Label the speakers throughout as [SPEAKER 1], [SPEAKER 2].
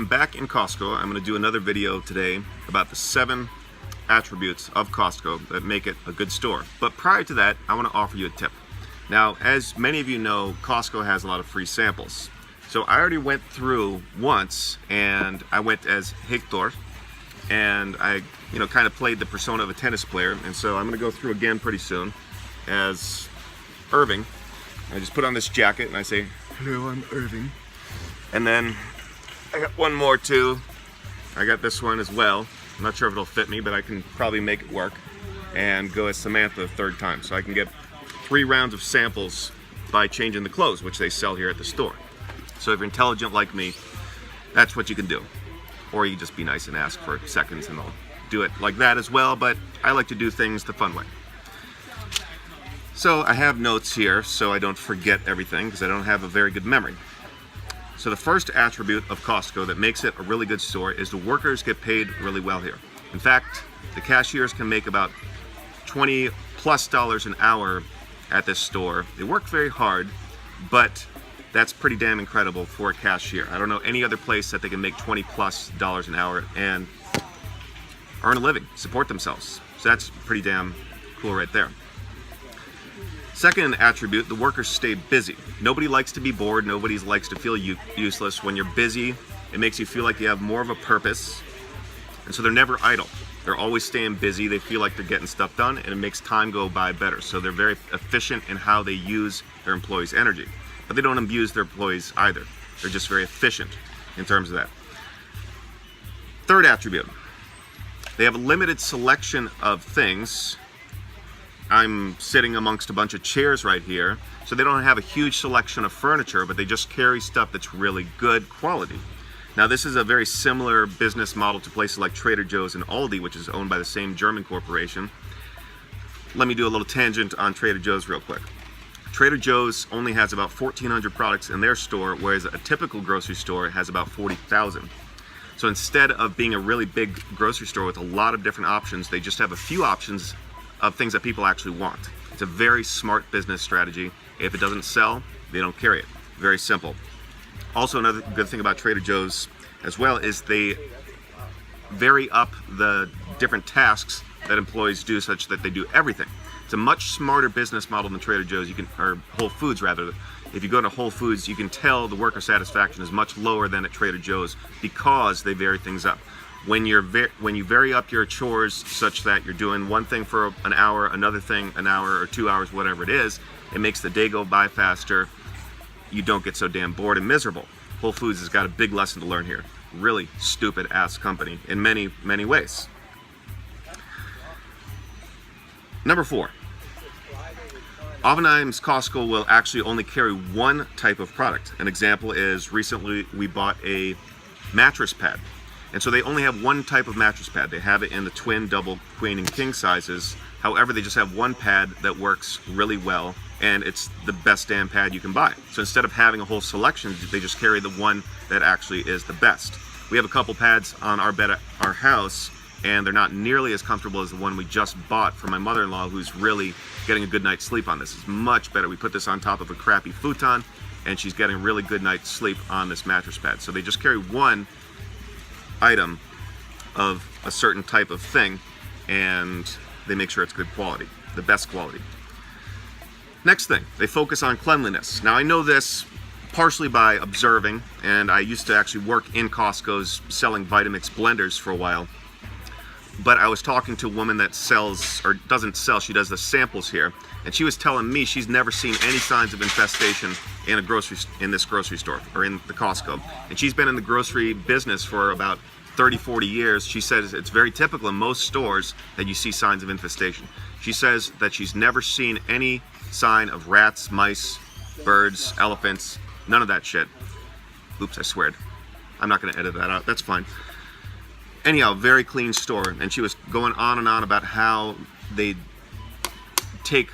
[SPEAKER 1] I'm back in Costco. I'm going to do another video today about the 7 attributes of Costco that make it a good store. But prior to that, I want to offer you a tip. Now, as many of you know, Costco has a lot of free samples. So I already went through once, and I went as Hector, and I kind of played the persona of a tennis player. And so I'm going to go through again pretty soon as Irving. I just put on this jacket and I say, "Hello, I'm Irving." And then I got one more too. I got this one as well. I'm not sure if it'll fit me, but I can probably make it work. And go as Samantha the third time. So I can get 3 rounds of samples by changing the clothes, which they sell here at the store. So if you're intelligent like me, that's what you can do. Or you just be nice and ask for seconds and I'll do it like that as well, but I like to do things the fun way. So I have notes here so I don't forget everything because I don't have a very good memory. So the first attribute of Costco that makes it a really good store is the workers get paid really well here. In fact, the cashiers can make about $20+ an hour at this store. They work very hard, but that's pretty damn incredible for a cashier. I don't know any other place that they can make $20+ an hour and earn a living, support themselves. So that's pretty damn cool right there. Second attribute, the workers stay busy. Nobody likes to be bored. Nobody likes to feel useless. When you're busy, it makes you feel like you have more of a purpose. And so they're never idle. They're always staying busy. They feel like they're getting stuff done, and it makes time go by better. So they're very efficient in how they use their employees' energy. But they don't abuse their employees either. They're just very efficient in terms of that. Third attribute, they have a limited selection of things. I'm sitting amongst a bunch of chairs right here, so they don't have a huge selection of furniture, but they just carry stuff that's really good quality. Now, this is a very similar business model to places like Trader Joe's and Aldi, which is owned by the same German corporation. Let me do a little tangent on Trader Joe's real quick. Trader Joe's only has about 1,400 products in their store, whereas a typical grocery store has about 40,000. So instead of being a really big grocery store with a lot of different options, they just have a few options of things that people actually want. It's a very smart business strategy. If it doesn't sell, they don't carry it. Very simple. Also, another good thing about Trader Joe's as well is they vary up the different tasks that employees do such that they do everything. It's a much smarter business model than Trader Joe's, or Whole Foods rather. If you go to Whole Foods, you can tell the worker satisfaction is much lower than at Trader Joe's because they vary things up. When you vary up your chores such that you're doing one thing for an hour, another thing an hour or 2 hours, whatever it is, it makes the day go by faster. You don't get so damn bored and miserable. Whole Foods has got a big lesson to learn here. Really stupid ass company in many, many ways. Number 4. Oftentimes Costco will actually only carry one type of product. An example is recently we bought a mattress pad. And so they only have one type of mattress pad. They have it in the twin, double, queen, and king sizes. However, they just have one pad that works really well, and it's the best damn pad you can buy. So instead of having a whole selection, they just carry the one that actually is the best. We have a couple pads on our bed at our house, and they're not nearly as comfortable as the one we just bought for my mother-in-law, who's really getting a good night's sleep on this. It's much better. We put this on top of a crappy futon, and she's getting a really good night's sleep on this mattress pad. So they just carry one item of a certain type of thing, and they make sure it's good quality, the best quality. Next thing, they focus on cleanliness. Now, I know this partially by observing, and I used to actually work in Costco's selling Vitamix blenders for a while, but I was talking to a woman that sells, or doesn't sell, she does the samples here, and she was telling me she's never seen any signs of infestation in this grocery store, or in the Costco. And she's been in the grocery business for about 30-40 years. She says it's very typical in most stores that you see signs of infestation. She says that she's never seen any sign of rats, mice, birds, elephants, none of that shit. Oops, I sweared. I'm not going to edit that out. That's fine. Anyhow, very clean store. And she was going on and on about how they take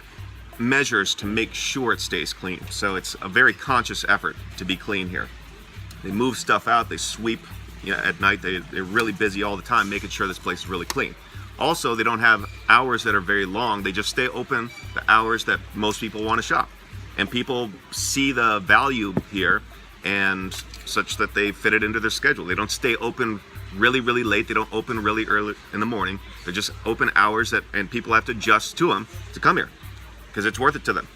[SPEAKER 1] measures to make sure it stays clean. So it's a very conscious effort to be clean here. They move stuff out, they sweep at night. They're really busy all the time making sure this place is really clean. Also, they don't have hours that are very long. They just stay open the hours that most people want to shop. And people see the value here and such that they fit it into their schedule. They don't stay open really, really late. They don't open really early in the morning. They're just open hours and people have to adjust to them to come here because it's worth it to them.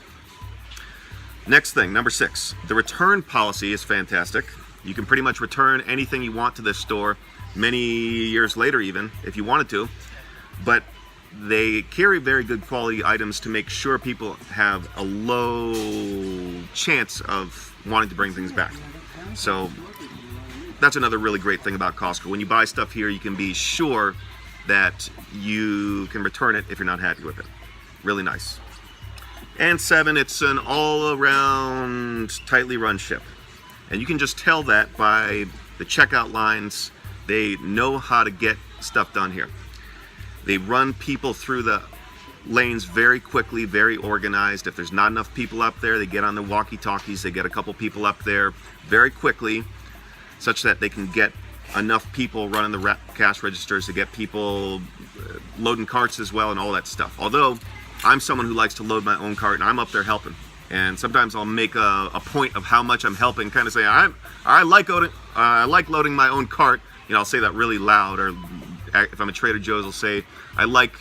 [SPEAKER 1] Next thing, number 6, the return policy is fantastic. You can pretty much return anything you want to this store many years later even if you wanted to, but they carry very good quality items to make sure people have a low chance of wanting to bring things back. So that's another really great thing about Costco. When you buy stuff here, you can be sure that you can return it if you're not happy with it. Really nice. And 7, it's an all-around tightly run ship. And you can just tell that by the checkout lines. They know how to get stuff done here. They run people through the lanes very quickly, very organized. If there's not enough people up there, they get on the walkie-talkies. They get a couple people up there very quickly, such that they can get enough people running the cash registers to get people loading carts as well and all that stuff. Although I'm someone who likes to load my own cart and I'm up there helping. And sometimes I'll make a point of how much I'm helping, kind of say, I like loading my own cart. You know, I'll say that really loud, or if I'm at Trader Joe's, I'll say, I like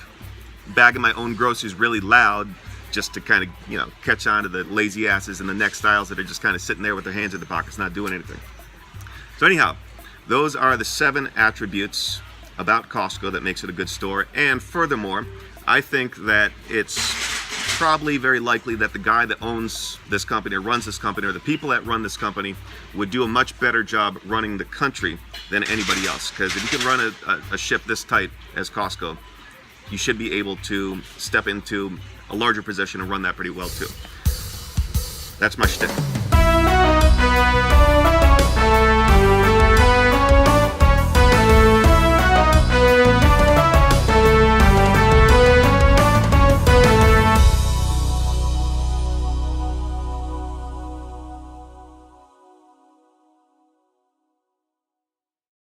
[SPEAKER 1] bagging my own groceries really loud, just to kind of, you know, catch on to the lazy asses in the next aisles that are just kind of sitting there with their hands in their pockets, not doing anything. So anyhow, those are the 7 attributes about Costco that makes it a good store. And furthermore, I think that it's probably very likely that the guy that owns this company or runs this company, or the people that run this company, would do a much better job running the country than anybody else. Because if you can run a ship this tight as Costco, you should be able to step into a larger position and run that pretty well too. That's my shtick.